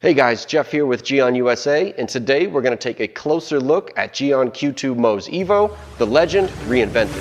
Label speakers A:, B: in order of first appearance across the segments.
A: Hey guys, Jeff here with Geon USA, and today we're going to take a closer look at Geon Q2 Mose Evo, the legend reinvented.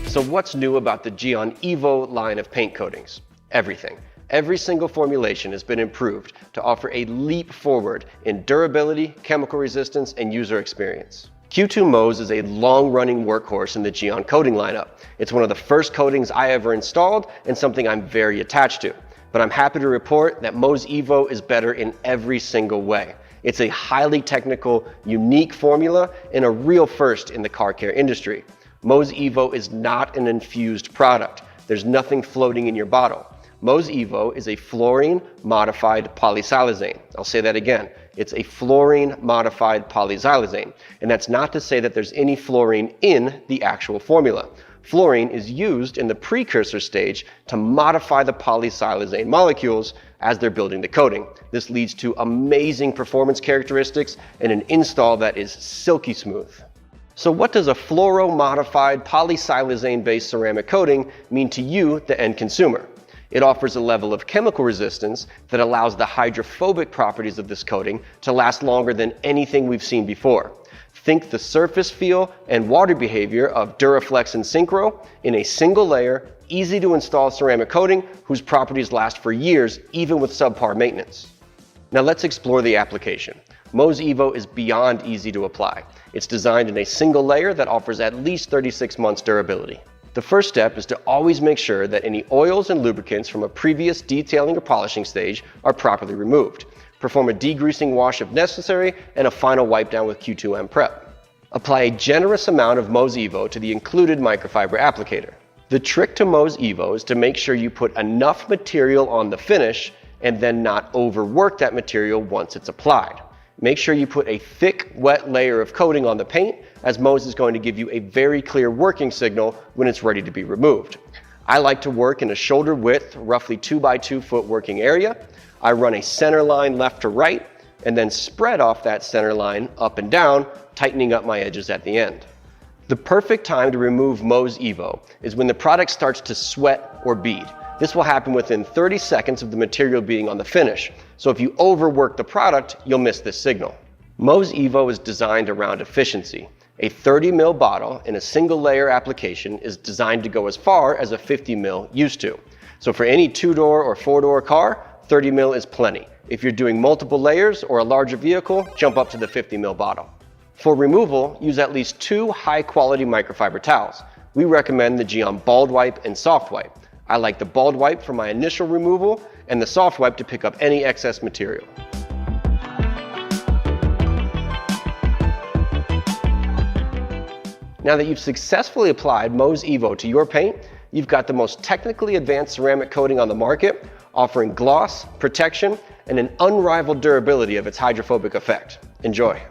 A: So what's new about the Geon Evo line of paint coatings? Everything. Every single formulation has been improved to offer a leap forward in durability, chemical resistance, and user experience. Q2 Mose is a long-running workhorse in the Geon coating lineup. It's one of the first coatings I ever installed and something I'm very attached to. But I'm happy to report that Mose Evo is better in every single way. It's a highly technical, unique formula and a real first in the car care industry. Mose Evo is not an infused product. There's nothing floating in your bottle. Mose Evo is a fluorine-modified polysiloxane. I'll say that again. It's a fluorine-modified polysiloxane. And that's not to say that there's any fluorine in the actual formula. Fluorine is used in the precursor stage to modify the polysiloxane molecules as they're building the coating. This leads to amazing performance characteristics and an install that is silky smooth. So what does a fluoro-modified polysiloxane-based ceramic coating mean to you, the end consumer? It offers a level of chemical resistance that allows the hydrophobic properties of this coating to last longer than anything we've seen before. Think the surface feel and water behavior of Duraflex and Synchro in a single layer, easy to install ceramic coating whose properties last for years even with subpar maintenance. Now let's explore the application. Mose Evo is beyond easy to apply. It's designed in a single layer that offers at least 36 months durability. The first step is to always make sure that any oils and lubricants from a previous detailing or polishing stage are properly removed. Perform a degreasing wash if necessary and a final wipe down with Q2M Prep. Apply a generous amount of Mose Evo to the included microfiber applicator. The trick to Mose Evo is to make sure you put enough material on the finish and then not overwork that material once it's applied. Make sure you put a thick, wet layer of coating on the paint, as Mose is going to give you a very clear working signal when it's ready to be removed. I like to work in a shoulder width, roughly 2 by 2 foot working area. I run a center line left to right, and then spread off that center line up and down, tightening up my edges at the end. The perfect time to remove Mose Evo is when the product starts to sweat or bead. This will happen within 30 seconds of the material being on the finish, so if you overwork the product, you'll miss this signal. Mose Evo is designed around efficiency. A 30 ml bottle in a single layer application is designed to go as far as a 50 ml used to. So for any 2-door or 4-door car, 30 ml is plenty. If you're doing multiple layers or a larger vehicle, jump up to the 50 ml bottle. For removal, use at least 2 high-quality microfiber towels. We recommend the Geon Bald Wipe and Soft Wipe. I like the Bald Wipe for my initial removal and the Soft Wipe to pick up any excess material. Now that you've successfully applied Mose Evo to your paint, you've got the most technically advanced ceramic coating on the market, offering gloss, protection, and an unrivaled durability of its hydrophobic effect. Enjoy.